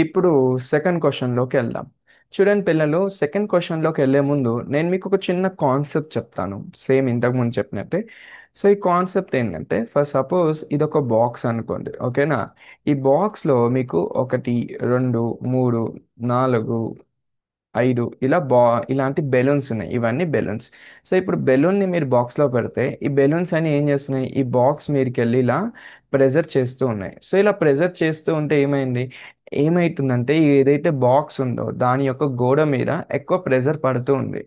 ఇప్పుడు సెకండ్ క్వశ్చన్లోకి వెళ్దాం. చూడండి పిల్లలు, సెకండ్ క్వశ్చన్లోకి వెళ్ళే ముందు నేను మీకు ఒక చిన్న కాన్సెప్ట్ చెప్తాను, సేమ్ ఇంతకు ముందు చెప్పినట్టే. సో ఈ కాన్సెప్ట్ ఏంటంటే, ఫస్ట్ సపోజ్ ఇది ఒక బాక్స్ అనుకోండి, ఓకేనా. ఈ బాక్స్లో మీకు ఒకటి, రెండు, మూడు, నాలుగు, ఐదు ఇలా ఇలాంటి బెలూన్స్ ఉన్నాయి. ఇవన్నీ బెలూన్స్. సో ఇప్పుడు బెలూన్ని మీరు బాక్స్లో పెడితే ఈ బెలూన్స్ అని ఏం చేస్తున్నాయి, ఈ బాక్స్ మీదకి వెళ్ళి ఇలా ప్రెజర్ చేస్తూ ఉన్నాయి. సో ఇలా ప్రెజర్ చేస్తూ ఉంటే ఏమైతుందంటే, ఏదైతే బాక్స్ ఉందో దాని యొక్క గోడ మీద ఎక్కువ ప్రెజర్ పడుతూ ఉంది.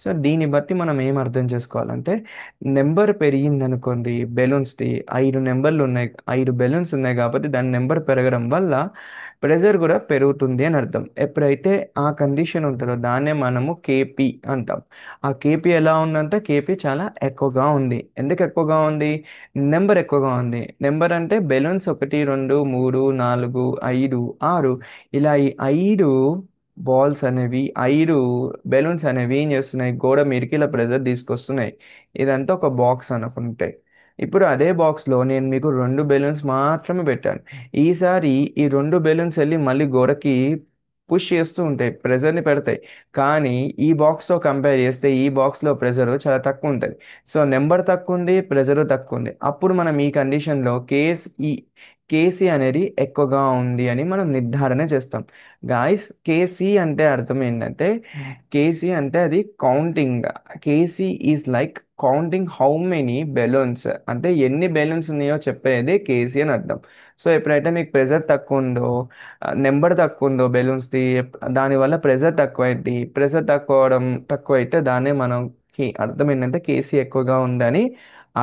సో దీన్ని బట్టి మనం ఏం అర్థం చేసుకోవాలంటే, నెంబర్ పెరిగింది అనుకోండి బెలూన్స్ది, 5 నెంబర్లు ఉన్నాయి, 5 బెలూన్స్ ఉన్నాయి కాబట్టి దాని నెంబర్ పెరగడం వల్ల ప్రెజర్ కూడా పెరుగుతుంది అని అర్థం. ఎప్పుడైతే ఆ కండిషన్ ఉంటుందో దాన్నే మనము కేపీ అంటాం. ఆ కేపీ ఎలా ఉందంటే, కేపీ చాలా ఎక్కువగా ఉంది. ఎందుకు ఎక్కువగా ఉంది? నెంబర్ ఎక్కువగా ఉంది. నెంబర్ అంటే బెలూన్స్ ఒకటి, రెండు, మూడు, నాలుగు, ఐదు, ఆరు, ఇలా ఈ 5 బాల్స్ అనేవి, 5 బెలూన్స్ అనేవి ఏం చేస్తున్నాయి, గోడ మీదకి ఇలా ప్రెజర్ తీసుకొస్తున్నాయి. ఇదంతా ఒక బాక్స్ అనుకుంటే, ఇప్పుడు అదే బాక్స్లో నేను మీకు 2 బెలూన్స్ మాత్రమే పెట్టాను. ఈసారి ఈ 2 బెలూన్స్ వెళ్ళి మళ్ళీ గోడకి పుష్ చేస్తూ ఉంటాయి, ప్రెజర్ని పెడతాయి. కానీ ఈ బాక్స్తో కంపేర్ చేస్తే ఈ బాక్స్లో ప్రెజర్ చాలా తక్కువ ఉంటుంది. సో నెంబర్ తక్కువ ఉంది, ప్రెజర్ తక్కువ ఉంది. అప్పుడు మనం ఈ కండిషన్లో కేసీ అనేది ఎక్కువగా ఉంది అని మనం నిర్ధారణ చేస్తాం. గాయస్, కేసీ అంటే అర్థం ఏంటంటే, కేసీ అంటే అది counting. KC is like counting how many balloons, అంటే ఎన్ని బెలూన్స్ ఉన్నాయో చెప్పేది కేసీ అని అర్థం. సో ఎప్పుడైతే మీకు ప్రెజర్ తక్కువ ఉందో, నెంబర్ తక్కువ ఉందో బెలూన్స్ది, దానివల్ల ప్రెజర్ తక్కువైంది. ప్రెజర్ తక్కువైతే దాన్నే మనకి అర్థం ఏంటంటే కేసీ ఎక్కువగా ఉందని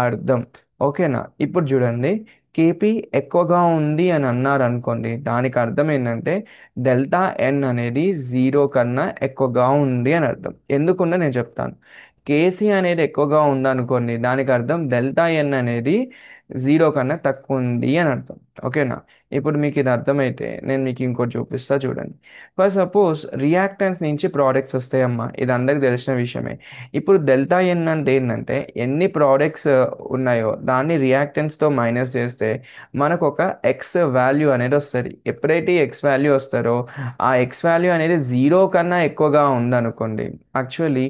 అర్థం. ఓకేనా. ఇప్పుడు చూడండి, కేపీ ఎక్కువగా ఉంది అని అన్నారు అనుకోండి, దానికి అర్థం ఏంటంటే డెల్టా ఎన్ అనేది 0 కన్నా ఎక్కువగా ఉంది అని అర్థం. ఎందుకుందో నేను చెప్తాను. కేసీ అనేది ఎక్కువగా ఉందనుకోండి, దానికి అర్థం డెల్టా ఎన్ అనేది 0 కన్నా తక్కువ ఉంది అని అర్థం. ఓకేనా. ఇప్పుడు మీకు ఇది అర్థమైతే నేను మీకు ఇంకోటి చూపిస్తా చూడండి. ఫర్ సపోజ్ రియాక్టెన్స్ నుంచి ప్రోడక్ట్స్ వస్తాయమ్మా, ఇది అందరికి తెలిసిన విషయమే. ఇప్పుడు డెల్టా ఎన్ అంటే ఏంటంటే, ఎన్ని ప్రోడక్ట్స్ ఉన్నాయో దాన్ని రియాక్టెన్స్తో మైనస్ చేస్తే మనకు ఒక ఎక్స్ వాల్యూ అనేది వస్తుంది. ఎప్పుడైతే ఈ ఎక్స్ వాల్యూ వస్తారో, ఆ ఎక్స్ వాల్యూ అనేది 0 కన్నా ఎక్కువగా ఉందనుకోండి. యాక్చువల్లీ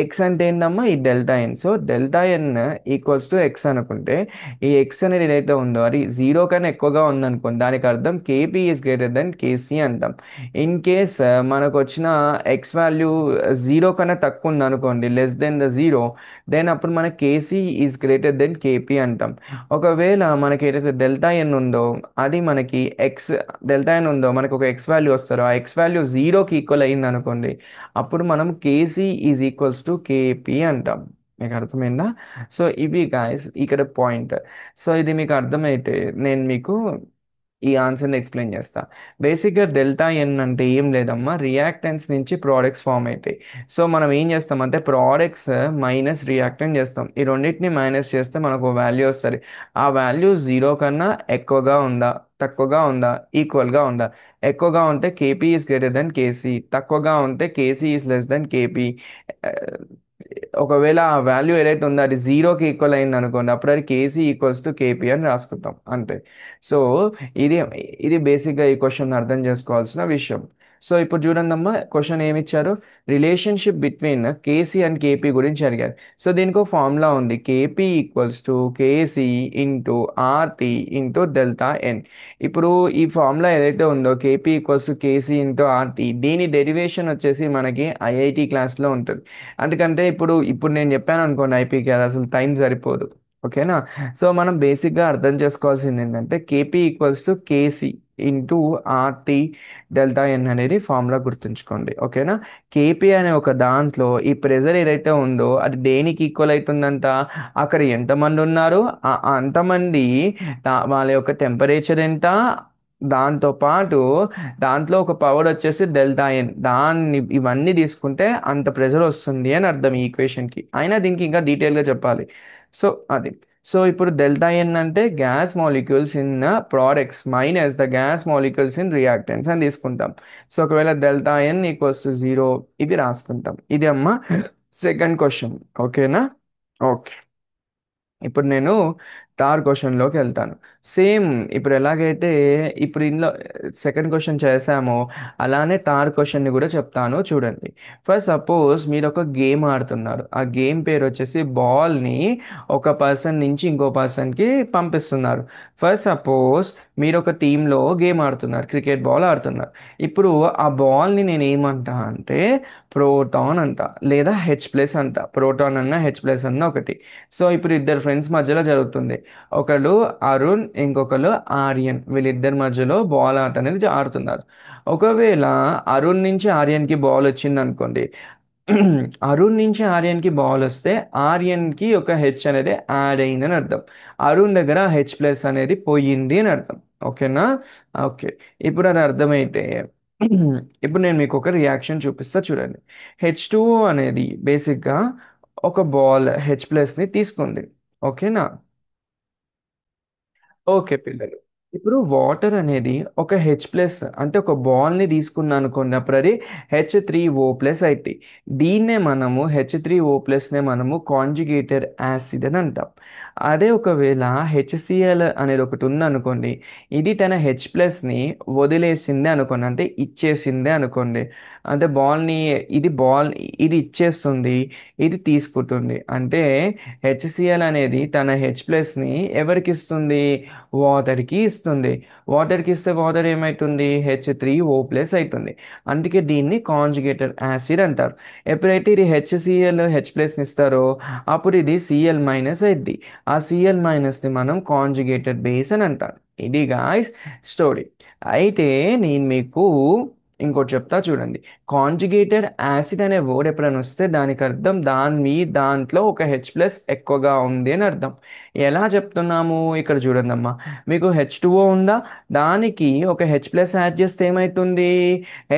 ఎక్స్ అంటే ఏందమ్మా, ఈ delta N. So delta N equals to X అనుకుంటే, ఈ ఎక్స్ అనేది ఏదైతే ఉందో అది 0 కన్నా ఎక్కువగా ఉందనుకోండి, దానికి అర్థం KP is greater than KC అంటాం. ఇన్ కేస్ మనకు వచ్చిన ఎక్స్ వాల్యూ 0 కన్నా తక్కువ ఉందనుకోండి, లెస్ దెన్ ద 0, దెన్ అప్పుడు మన KC is greater than KP అంటాం. ఒకవేళ మనకి ఏదైతే డెల్టా ఎన్ ఉందో, అది మనకి డెల్టా ఎన్ ఉందో మనకు ఒక ఎక్స్ వాల్యూ వస్తారో, ఆ ఎక్స్ వాల్యూ 0కి ఈక్వల్ అయింది అనుకోండి, అప్పుడు మనం KC is equals to KP అంటాం. మీకు అర్థమైందా? సో ఇవి గాయస్ ఇక్కడ పాయింట్. సో ఇది మీకు అర్థమైతే నేను మీకు ఈ ఆన్సర్ని ఎక్స్ప్లెయిన్ చేస్తా. బేసిక్గా డెల్టా ఎన్ అంటే ఏం లేదమ్మా, రియాక్టెన్స్ నుంచి ప్రోడక్ట్స్ ఫామ్ అవుతాయి. సో మనం ఏం చేస్తామంటే ప్రోడక్ట్స్ మైనస్ రియాక్టెంట్ చేస్తాం. ఈ రెండింటిని మైనస్ చేస్తే మనకు వాల్యూ వస్తుంది. ఆ వాల్యూ 0 కన్నా ఎక్కువగా ఉందా, తక్కువగా ఉందా, ఈక్వల్గా ఉందా? ఎక్కువగా ఉంటే KP is greater than KC, తక్కువగా ఉంటే KC is less than KP. ఒకవేళ ఆ వాల్యూ ఏదైతే ఉందో అది 0కి ఈక్వల్ అయింది అనుకోండి, అప్పుడు అది కేసీ ఈక్వల్స్ టు కేపీ అని రాసుకుంటాం అంతే. సో ఇది ఇది బేసిక్గా ఈ క్వశ్చన్ అర్థం చేసుకోవాల్సిన విషయం. సో ఇప్పుడు చూడండి అమ్మా, క్వశ్చన్ ఏమి ఇచ్చారు, relationship between KC and KP గురించి అడిగారు. సో దీనికి ఒక ఫార్ములా ఉంది, KP equals to KC into RT into delta N. ఇప్పుడు ఈ ఫార్ములా ఏదైతే ఉందో KP equals to KC into RT, దీని డెరివేషన్ వచ్చేసి మనకి ఐఐటి క్లాస్లో ఉంటుంది. అందుకంటే ఇప్పుడు నేను చెప్పాను అనుకోండి ఐపీకి, అది అసలు టైం సరిపోదు. ఓకేనా. సో మనం బేసిక్గా అర్థం చేసుకోవాల్సింది ఏంటంటే, KP equals to KC into RT delta N అనేది ఫార్ములా గుర్తుంచుకోండి. ఓకేనా. కేపీ అనే ఒక దాంట్లో ఈ ప్రెజర్ ఏదైతే ఉందో అది దేనికి ఈక్వల్ అవుతుందంట, అక్కడ ఎంతమంది ఉన్నారు అంతమంది వాళ్ళ యొక్క టెంపరేచర్ ఎంత, దాంతో పాటు దాంట్లో ఒక పవర్ వచ్చేసి డెల్టా ఎన్, దాన్ని ఇవన్నీ తీసుకుంటే అంత ప్రెజర్ వస్తుంది అని అర్థం ఈ ఈక్వేషన్కి. అయినా దీనికి ఇంకా డీటెయిల్గా చెప్పాలి. సో అది. సో ఇప్పుడు డెల్టా ఎన్ అంటే gas molecules in products minus the gas molecules in reactants అని తీసుకుంటాం. సో ఒకవేళ డెల్టా ఎన్ ఈక్వల్స్ టు 0, ఇది రాసుకుంటాం. ఇది అమ్మ సెకండ్ క్వశ్చన్. ఓకేనా. ఓకే. ఇప్పుడు నేను థర్డ్ క్వశ్చన్లోకి వెళ్తాను. సేమ్ ఇప్పుడు ఎలాగైతే ఇప్పుడు ఇందులో సెకండ్ క్వశ్చన్ చేసామో అలానే థర్డ్ క్వశ్చన్ని కూడా చెప్తాను చూడండి. ఫస్ట్ సపోజ్ మీరు ఒక గేమ్ ఆడుతున్నారు. ఆ గేమ్ పేరు వచ్చేసి బాల్ని ఒక పర్సన్ నుంచి ఇంకో పర్సన్కి పంపిస్తున్నారు. ఫస్ట్ సపోజ్ మీరు ఒక టీంలో గేమ్ ఆడుతున్నారు, క్రికెట్ బాల్ ఆడుతున్నారు. ఇప్పుడు ఆ బాల్ని నేను ఏమంటా అంటే ప్రోటాన్ అంట, లేదా హెచ్ ప్లస్ అంట. ప్రోటాన్ అన్న హెచ్ ప్లస్ అన్న ఒకటి. సో ఇప్పుడు ఇద్దరు ఫ్రెండ్స్ మధ్యలో జరుగుతుంది. ఒకళ్ళు అరుణ్, ఇంకొకరు ఆర్యన్. వీళ్ళిద్దరి మధ్యలో బాల్ ఆట అనేది ఆడుతున్నారు. ఒకవేళ అరుణ్ నుంచి ఆర్యన్కి బాల్ వచ్చింది అనుకోండి. అరుణ్ నుంచి ఆర్యన్కి బాల్ వస్తే ఆర్యన్కి ఒక హెచ్ అనేది యాడ్ అయిందని అర్థం. అరుణ్ దగ్గర హెచ్ ప్లస్ అనేది పోయింది అని అర్థం. ఓకేనా? ఓకే. ఇప్పుడు అది అర్థమైతే ఇప్పుడు నేను మీకు ఒక రియాక్షన్ చూపిస్తా చూడండి. H2O అనేది బేసిక్గా ఒక బాల్ హెచ్ ప్లస్ని తీసుకుంది. ఓకేనా? ఓకే పిల్లలు, ఇప్పుడు వాటర్ అనేది ఒక హెచ్ ప్లస్ అంటే ఒక బాల్ని తీసుకున్నాను అనుకోండి, అప్పుడు అది H3O+ అయితే దీన్నే మనము H3O+నే మనము కాంజుగేటెడ్ యాసిడ్ అని అంటాం. అదే ఒకవేళ HCl అనేది ఒకటి ఉందనుకోండి, ఇది తన హెచ్ ప్లస్ని వదిలేసిందే అనుకోండి, అంటే ఇచ్చేసిందే అనుకోండి. అంటే బాల్ని, ఇది ఇచ్చేస్తుంది, ఇది తీసుకుంటుంది. అంటే HCl అనేది తన హెచ్ ప్లస్ని ఎవరికి ఇస్తుంది? వాటర్కి ఇస్తుంది. వాటర్కి ఇస్తే వాటర్ ఏమవుతుంది? H3O+ అవుతుంది. అందుకే దీన్ని కాంజుగేటెడ్ యాసిడ్ అంటారు. ఎప్పుడైతే ఇది HCl హెచ్ ప్లస్ని ఇస్తారో అప్పుడు ఇది Cl- అయింది. ఆ Cl- ని మనం కాంజుగేటెడ్ బేస్ అని అంటారు. ఇది గాయస్ స్టోరీ. అయితే నేను మీకు ఇంకోటి చెప్తా చూడండి. కాంజుగేటెడ్ యాసిడ్ అనే వర్డ్ ఎప్పుడైనా వస్తే దానికి అర్థం దాంట్లో ఒక హెచ్ ప్లస్ ఎక్కువగా ఉంది అని అర్థం. ఎలా చెప్తున్నాము ఇక్కడ చూడండి అమ్మా. మీకు H2O ఉందా, దానికి ఒక హెచ్ ప్లస్ యాడ్ చేస్తే ఏమవుతుంది?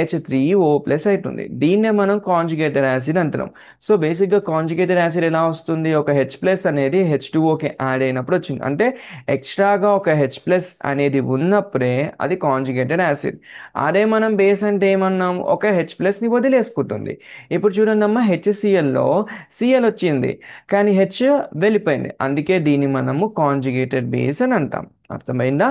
H3O+ అవుతుంది. దీన్నే మనం కాంజుగేటెడ్ యాసిడ్ అంటున్నాం. సో బేసిక్గా కాంజుగేటెడ్ యాసిడ్ ఎలా వస్తుంది? ఒక హెచ్ ప్లస్ అనేది H2Oకి యాడ్ అయినప్పుడు వచ్చింది. అంటే ఎక్స్ట్రాగా ఒక హెచ్ ప్లస్ అనేది ఉన్నప్పుడే అది కాంజుగేటెడ్ యాసిడ్. అదే మనం బేస్ అంటే ఏమన్నాం? ఒక హెచ్ ప్లస్ని వదిలేసుకుంటుంది. ఇప్పుడు చూడండి అమ్మా, HClలో Cl వచ్చింది కానీ హెచ్ వెళ్ళిపోయింది. అందుకే దీన్ని మనము కాంజుగేటెడ్ బేస్ అని అంటాం. అర్థమైందా?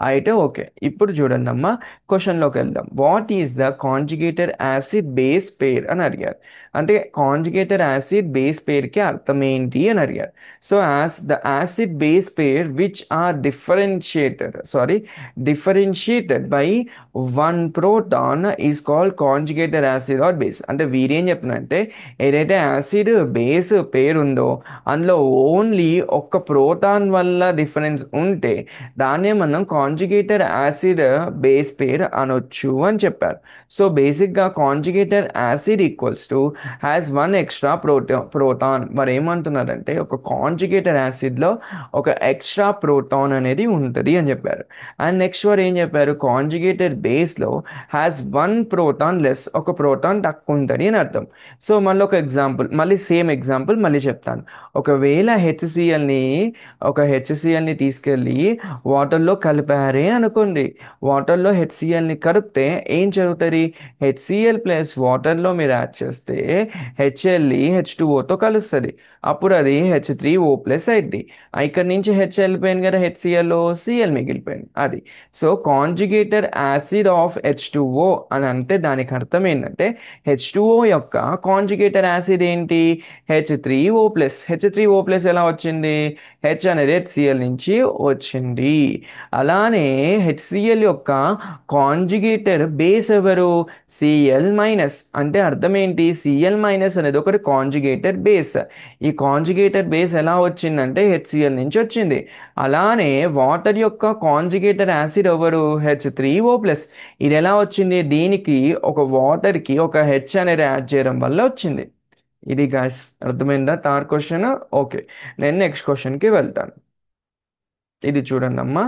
అయితే ఓకే. ఇప్పుడు చూడండి అమ్మా, క్వశ్చన్లోకి వెళ్దాం. What is the conjugated acid base పేర్ అని అడిగారు. అంటే కాంజుగేటెడ్ యాసిడ్ బేస్ పేర్కి అర్థం ఏంటి అని అడిగారు. So as the acid base pair which are differentiated by one proton is called conjugated acid or base. అంటే వీరేం చెప్పినంటే ఏదైతే యాసిడ్ బేస్ పేరు ఉందో అందులో ఓన్లీ ఒక్క ప్రోటాన్ వల్ల డిఫరెన్స్ ఉంటే దాన్నే మనం కాంజుగేటెడ్ యాసిడ్ బేస్ పేర్ అనొచ్చు అని చెప్పారు. సో బేసిక్గా conjugated acid equals to has one extra proton. మరి ఏమంటున్నారంటే ఒక కాంజుగేటెడ్ యాసిడ్లో ఒక ఎక్స్ట్రా ప్రోటాన్ అనేది ఉంటుంది అని చెప్పారు. అండ్ నెక్స్ట్ వారు ఏం చెప్పారు? కాంజుగేటెడ్ బేస్లో హ్యాస్ వన్ ప్రోటాన్ లెస్, ఒక ప్రోటాన్ తక్కువ ఉంటుంది అని అర్థం. సో మళ్ళీ ఒక ఎగ్జాంపుల్, మళ్ళీ సేమ్ ఎగ్జాంపుల్ మళ్ళీ చెప్తాను. ఒకవేళ హెచ్సిఎల్ని తీసుకెళ్ళి వాటర్లో కలిపారే అనుకోండి. వాటర్లో హెచ్సిఎల్ని కలిపితే ఏం జరుగుతుంది? HCl ప్లస్ వాటర్లో మీరు యాడ్ చేస్తే H2Oతో కలుస్తుంది. అప్పుడు అది H3O+ అయింది. ఇక్కడ నుంచి హెచ్ వెళ్ళిపోయింది కదా, HClలో Cl మిగిలిపోయింది. అది so conjugated acid of H2O అని అంటే దానికి అర్థం ఏంటంటే H2O యొక్క కాంజుగేటెడ్ యాసిడ్ ఏంటి? H3O+. H3O+ ఎలా వచ్చింది? హెచ్ అనేది HCl నుంచి వచ్చింది. అలానే HCl యొక్క కాంజుగేటర్ బేస్ ఎవరు? Cl-. అంటే అర్థం ఏంటి? Cl- అనేది ఒకటి కాంజుగేటెడ్ బేస్. ఈ కాంజుగేటెడ్ బేస్ ఎలా వచ్చిందంటే HCl నుంచి వచ్చింది. అలానే వాటర్ యొక్క కాంజుగేటెడ్ యాసిడ్ ఎవరు? H3O+. ఇది ఎలా వచ్చింది? దీనికి ఒక వాటర్కి ఒక హెచ్ అనేది యాడ్ చేయడం వల్ల వచ్చింది. ఇది గాయస్ అర్థమైందా థర్డ్ క్వశ్చన్? ఓకే. నేను నెక్స్ట్ క్వశ్చన్కి వెళ్తాను. ఇది చూడండి అమ్మా.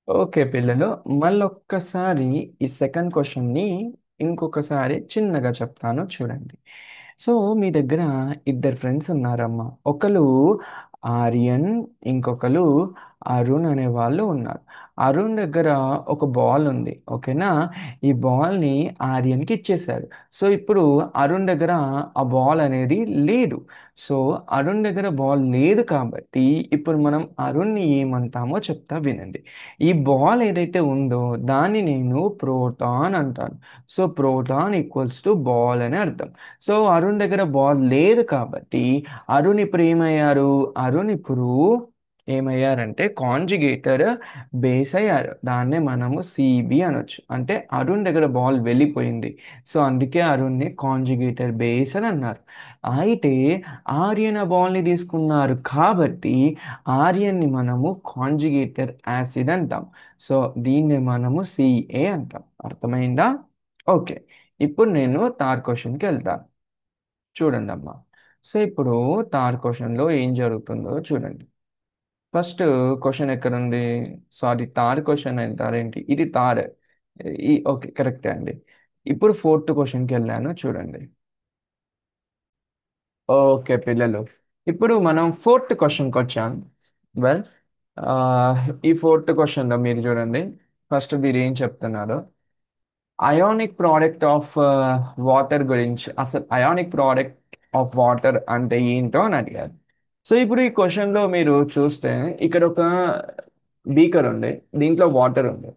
ఓకే పిల్లలు, మళ్ళొక్కసారి ఈ సెకండ్ క్వశ్చన్ని ఇంకొకసారి చిన్నగా చెప్తాను చూడండి. సో మీ దగ్గర ఇద్దరు ఫ్రెండ్స్ ఉన్నారమ్మా. ఒకరు ఆర్యన్, ఇంకొకరు అరుణ్ అనే వాళ్ళు ఉన్నారు. అరుణ్ దగ్గర ఒక బాల్ ఉంది, ఓకేనా. ఈ బాల్ని ఆర్యన్కి ఇచ్చేశారు. సో ఇప్పుడు అరుణ్ దగ్గర ఆ బాల్ అనేది లేదు. సో అరుణ్ దగ్గర బాల్ లేదు కాబట్టి ఇప్పుడు మనం అరుణ్ని ఏమంటామో చెప్తా వినండి. ఈ బాల్ ఏదైతే ఉందో దాన్ని నేను ప్రోటాన్ అంటాను. So proton equals to ball అని అర్థం. సో అరుణ్ దగ్గర బాల్ లేదు కాబట్టి అరుణ్ ఇప్పుడు ఏమయ్యారు? అరుణ్ ఇప్పుడు ఏమయ్యారంటే కాంజుగేటర్ బేస్ అయ్యారు. దాన్నే మనము సిబి అనొచ్చు. అంటే అరుణ్ దగ్గర బాల్ వెళ్ళిపోయింది. సో అందుకే అరుణ్ని కాంజుగేటర్ బేస్ అని అన్నారు. అయితే ఆర్యన్ ఆ బాల్ని తీసుకున్నారు కాబట్టి ఆర్యన్ని మనము కాంజుగేటర్ యాసిడ్ అంటాం. సో దీన్ని మనము సిఏ అంటాం. అర్థమైందా? ఓకే. ఇప్పుడు నేను థర్డ్ క్వశ్చన్కి వెళ్తాను. చూడండి అమ్మా. సో ఇప్పుడు థర్డ్ క్వశ్చన్లో ఏం జరుగుతుందో చూడండి. ఫస్ట్ క్వశ్చన్ ఎక్కడ ఉంది? సారీ, థర్డ్ క్వశ్చన్ అయిన తారేంటి, ఇది థర్డ్. ఈ ఓకే, కరెక్టే అండి. ఇప్పుడు ఫోర్త్ క్వశ్చన్కి వెళ్ళాను, చూడండి. ఓకే పిల్లలు, ఇప్పుడు మనం ఫోర్త్ క్వశ్చన్కి వచ్చాం. వెల్, ఈ ఫోర్త్ క్వశ్చన్లో మీరు చూడండి. ఫస్ట్ మీరు ఏం చెప్తున్నారు? అయానిక్ ప్రోడక్ట్ ఆఫ్ వాటర్ గురించి, అసలు అయానిక్ ప్రోడక్ట్ ఆఫ్ వాటర్ అంటే ఏంటో అని అడిగారు. సో ఇప్పుడు ఈ క్వశ్చన్లో మీరు చూస్తే ఇక్కడ ఒక బీకర్ ఉంది, దీంట్లో వాటర్ ఉంది.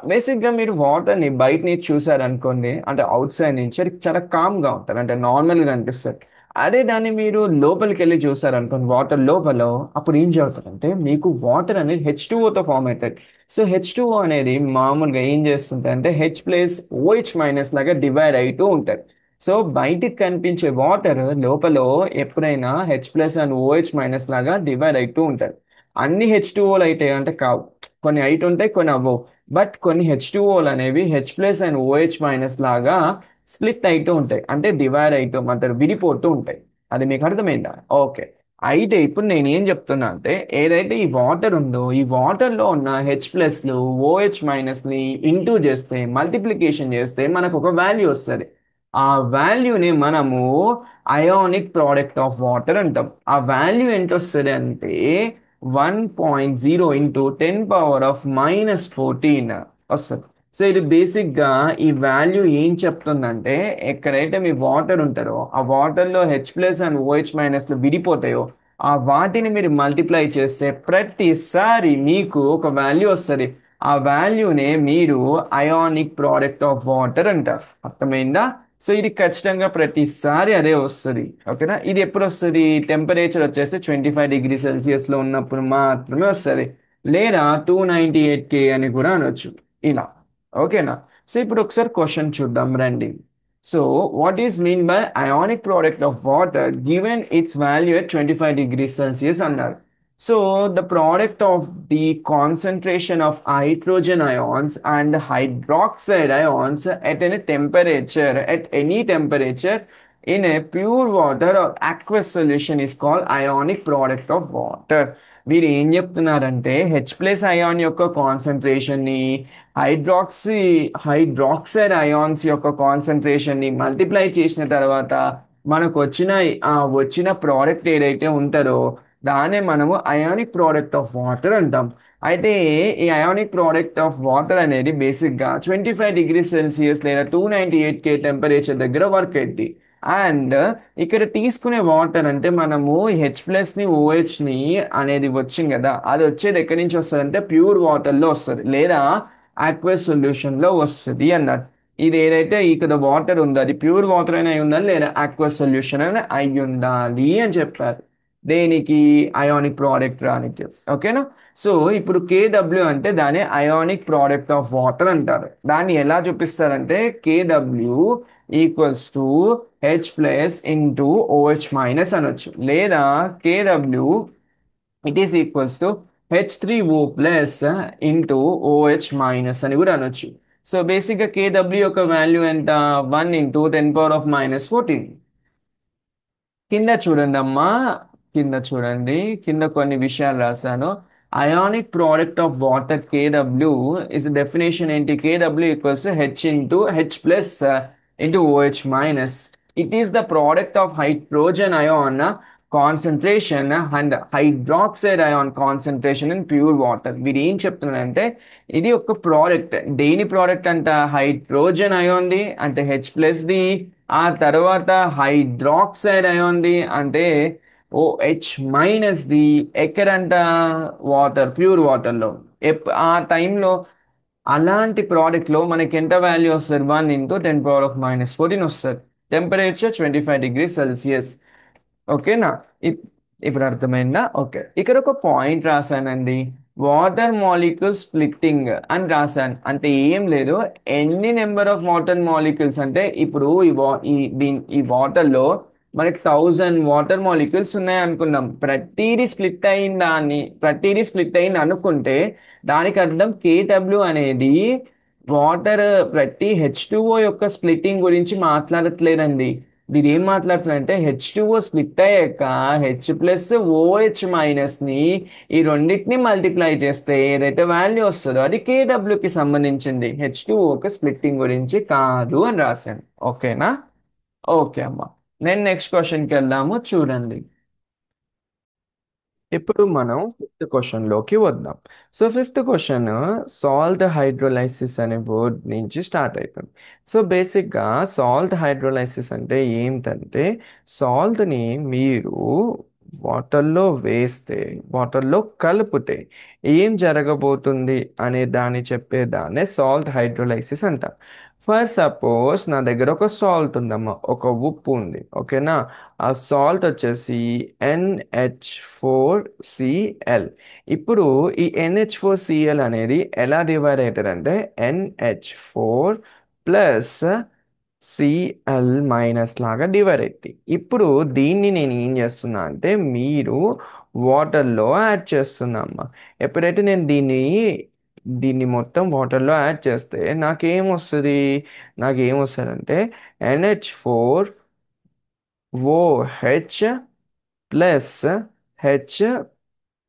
బేసిక్గా మీరు వాటర్ని బయట నుంచి చూసారనుకోండి, అంటే అవుట్ సైడ్ నుంచి అది చాలా కామ్గా ఉంటుంది, అంటే నార్మల్గా అనిపిస్తుంది. అదే దాన్ని మీరు లోపలికి వెళ్ళి చూసారనుకోండి, వాటర్ లోపల, అప్పుడు ఏం జరుగుతుందంటే మీకు వాటర్ అనేది H2O తో ఫామ్ అవుతుంది. సో H2O అనేది మామూలుగా ఏం చేస్తుంది అంటే H+OH- లాగా డివైడ్ అవుతూ ఉంటుంది. సో బయటికి కనిపించే వాటర్ లోపల ఎప్పుడైనా H+and OH- లాగా డివైడ్ అవుతూ ఉంటుంది. అన్ని H2Oలు అయితే అంటే కావు, కొన్ని అయితే ఉంటాయి, కొన్ని అవ్వవు. బట్ కొన్ని H2Oలు అనేవి H+and OH- లాగా స్ప్లిట్ అవుతూ ఉంటాయి, అంటే డివైడ్ అవుతూ అంటారు, విడిపోతూ ఉంటాయి. అది మీకు అర్థమైందా? ఓకే. అయితే ఇప్పుడు నేను ఏం చెప్తున్నా అంటే, ఏదైతే ఈ వాటర్ ఉందో ఈ వాటర్లో ఉన్న H+లు OH- ని ఇంటూ చేస్తే, మల్టిప్లికేషన్ చేస్తే మనకు ఒక వాల్యూ వస్తుంది. ఆ వాల్యూని మనము అయానిక్ ప్రోడక్ట్ ఆఫ్ వాటర్ అంటాం. ఆ వాల్యూ ఎంత వస్తుంది అంటే 1.0 ఇంటూ 10⁻⁻14 వస్తుంది. సో ఇది బేసిక్గా ఈ వాల్యూ ఏం చెప్తుందంటే, ఎక్కడైతే మీ వాటర్ ఉంటారో ఆ వాటర్లో H+and OH- విడిపోతాయో ఆ వాటిని మీరు మల్టిప్లై చేస్తే ప్రతిసారి మీకు ఒక వాల్యూ వస్తుంది. ఆ వాల్యూనే మీరు అయానిక్ ప్రోడక్ట్ ఆఫ్ వాటర్ అంటారు. అర్థమైందా? సో ఇది ఖచ్చితంగా ప్రతిసారి అదే వస్తుంది. ఓకేనా? ఇది ఎప్పుడు వస్తుంది? టెంపరేచర్ వచ్చేసి 25 డిగ్రీ సెల్సియస్లో ఉన్నప్పుడు మాత్రమే వస్తుంది. లేదా 298K అని కూడా అనొచ్చు, ఇలా. ఓకేనా? సో ఇప్పుడు ఒకసారి క్వశ్చన్ చూద్దాం రండి. So what is mean by ionic product of water given its value at 25 degree Celsius అన్నారు. So the product of the concentration of hydrogen ions and the hydroxide ions at any temperature in a pure water or aqueous solution is called ionic product of water. వీరు ఏం చెప్తున్నారంటే H+, యొక్క కాన్సన్ట్రేషన్ని hydroxy hydroxide ions యొక్క కాన్సన్ట్రేషన్ని multiply చేసిన తర్వాత మనకు వచ్చిన product ఏదైతే ఉంటుందో దాన్నే మనము అయానిక్ ప్రోడక్ట్ ఆఫ్ వాటర్ అంటాం. అయితే ఈ అయానిక్ ప్రోడక్ట్ ఆఫ్ వాటర్ అనేది బేసిక్గా 25 డిగ్రీ సెల్సియస్ లేదా 298K టెంపరేచర్ దగ్గర వర్క్ అయింది. అండ్ ఇక్కడ తీసుకునే వాటర్ అంటే మనము H+ని OHని అనేది వచ్చింది కదా, అది వచ్చేది ఎక్కడి నుంచి వస్తుంది అంటే ప్యూర్ వాటర్లో వస్తుంది, లేదా ఆక్వస్ సొల్యూషన్లో వస్తుంది అన్నట్టు. ఇది ఏదైతే ఇక్కడ వాటర్ ఉందో అది ప్యూర్ వాటర్ అయినా అయి ఉండాలి, లేదా ఆక్వస్ సొల్యూషన్ అయినా అయి ఉండాలి అని చెప్పారు. దేనికి? అయానిక్ ప్రోడక్ట్ రానికి. ఓకేనా? సో ఇప్పుడు KW అంటే దాని అయానిక్ ప్రోడక్ట్ ఆఫ్ వాటర్ అంటారు. దాన్ని ఎలా చూపిస్తారంటే KW ఈక్వల్స్ టు H+/OH- అనొచ్చు, లేదా KW it is equals to H3O+ అని కూడా అనొచ్చు. సో బేసిక్గా KW యొక్క వాల్యూ ఎంత? 1 × 10⁻⁻14. కింద చూడండి అమ్మా, కింద చూడండి, కింద కొన్ని విషయాలు రాశాను. Ionic product of water KW is definition ఏంటి? KW equals H+/OH-. It is the product of hydrogen ion concentration and hydroxide ion concentration in pure water. వీరు ఏం చెప్తున్నారంటే ఇది ఒక ప్రోడక్ట్. దేని ప్రోడక్ట్ అంట? హైడ్రోజన్ అయాన్ది అంటే హెచ్ ప్లస్ది, ఆ తర్వాత హైడ్రాక్సైడ్ అయాన్ది అంటే ఓహెచ్ మైనస్ది. ఎక్కడంట? వాటర్, ప్యూర్ వాటర్లో. ఆ టైంలో అలాంటి ప్రోడక్ట్లో మనకి ఎంత వాల్యూ వస్తుంది? 1 × 10⁻⁻14 వస్తుంది. Temperature 25 degrees Celsius. ఓకేనా? ఇప్- ఇప్పుడు అర్థమైందా? ఓకే, ఇక్కడ ఒక పాయింట్ రాశానండి. వాటర్ మాలిక్యూల్ స్ప్లిట్టింగ్ అని రాశాను. అంటే ఏం లేదు, ఎన్ని నెంబర్ ఆఫ్ వాటర్ మాలిక్యూల్స్ అంటే ఇప్పుడు ఈ వాటర్లో మనకి 1000 వాటర్ మాలిక్యూల్స్ ఉన్నాయి అనుకుందాం. ప్రతిదీ స్ప్లిట్ అయింది అనుకుంటే దానికి అర్థం కేడబ్ల్యూ అనేది వాటర్ ప్రతి హెచ్2ఓ యొక్క స్ప్లిట్టింగ్ గురించి మాట్లాడట్లేదండి. దీని ఏం మాట్లాడుతుందంటే హెచ్2ఓ స్ప్లిట్ అయ్యాక హెచ్ ప్లస్ ఓహెచ్ మైనస్ని ఈ రెండింటిని మల్టిప్లై చేస్తే ఏదైతే వాల్యూ వస్తుందో అది కేడబ్ల్యూకి సంబంధించింది, హెచ్2ఓకి స్ప్లిట్టింగ్ గురించి కాదు అని రాశాను. ఓకేనా? ఓకే అమ్మా. నేను నెక్స్ట్ క్వశ్చన్కి వెళ్దాము, చూడండి. ఇప్పుడు మనం ఫిఫ్త్ క్వశ్చన్లోకి వద్దాం. So fifth question salt hydrolysis అనే వర్డ్ నుంచి స్టార్ట్ అవుతుంది. సో బేసిక్గా సాల్ట్ హైడ్రోలైసిస్ అంటే ఏంటంటే సాల్ట్ని మీరు వాటర్లో వేస్తే, వాటర్లో కలిపితే ఏం జరగబోతుంది అనే దాన్ని చెప్పేదాన్నే సాల్ట్ హైడ్రోలైసిస్ అంట. ఫర్ సపోజ్ నా దగ్గర ఒక సాల్ట్ ఉందమ్మా, ఒక ఉప్పు ఉంది. ఓకేనా? ఆ సాల్ట్ వచ్చేసి NH4Cl. ఇప్పుడు ఈ NH4Cl అనేది ఎలా డివైడ్ అవుతుంది అంటే NH4 ప్లస్ Cl మైనస్ లాగా డివైడ్ అవుతుంది. ఇప్పుడు దీన్ని నేను ఏం చేస్తున్నా అంటే మీరు వాటర్లో యాడ్ చేస్తున్నామ్మా. ఎప్పుడైతే నేను దీన్ని మొత్తం వాటర్లో యాడ్ చేస్తే నాకేమొస్తుంది అంటే NH4 OH plus H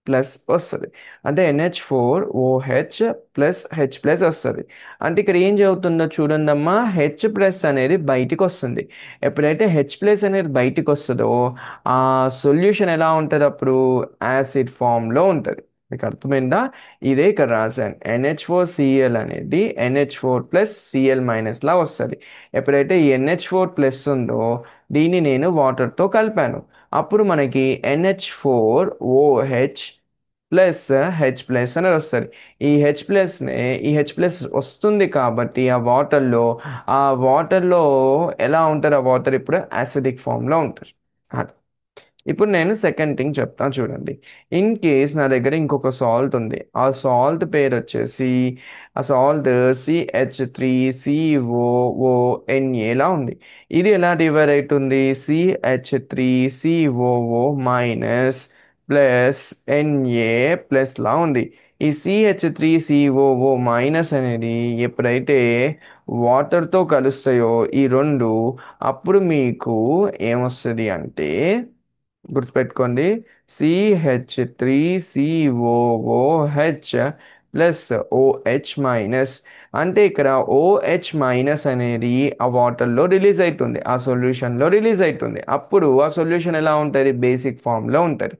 plus వస్తుంది. అంటే NH4OH ప్లస్ హెచ్ ప్లస్ వస్తుంది. అంటే ఇక్కడ ఏం జరుగుతుందో చూడండమ్మా, హెచ్ ప్లస్ అనేది బయటికి వస్తుంది. ఎప్పుడైతే హెచ్ ప్లస్ అనేది బయటికి వస్తుందో ఆ సొల్యూషన్ ఎలా ఉంటుంది? అప్పుడు యాసిడ్ ఫామ్లో ఉంటుంది. మీకు అర్థమైందా? ఇదే ఇక్కడ రాశాను. NH4Cl అనేది NH4 ప్లస్ Cl మైనస్ లా వస్తుంది. ఎప్పుడైతే ఈ NH4 ప్లస్ ఉందో దీన్ని నేను వాటర్తో కలిపాను. అప్పుడు మనకి NH4OH ప్లస్ హెచ్ ప్లస్ అనేది వస్తుంది. ఈ హెచ్ ప్లస్ వస్తుంది కాబట్టి ఆ వాటర్లో ఎలా ఉంటుంది? ఆ వాటర్ ఇప్పుడు యాసిడిక్ ఫామ్లో ఉంటుంది. అది. ఇప్పుడు నేను సెకండ్ థింగ్ చెప్తాను, చూడండి. ఇన్ కేస్ నా దగ్గర ఇంకొక సాల్ట్ ఉంది. ఆ సాల్ట్ పేరు వచ్చేసి ఆ సాల్ట్ CH3COONA లా ఉంది. ఇది ఎలా డివైడ్ అవుతుంది? CH3COO minus plus Na plus లా ఉంది. ఈ CH3COO మైనస్ అనేది ఎప్పుడైతే వాటర్తో కలుస్తాయో ఈ రెండు, అప్పుడు మీకు ఏమొస్తుంది అంటే గుర్తుపెట్టుకోండి, CH3COOH ప్లస్ OH మైనస్. అంటే ఇక్కడ OH మైనస్ అనేది ఆ వాటర్లో రిలీజ్ అవుతుంది, ఆ సొల్యూషన్లో రిలీజ్ అవుతుంది. అప్పుడు ఆ సొల్యూషన్ ఎలా ఉంటుంది? బేసిక్ ఫామ్లో ఉంటుంది.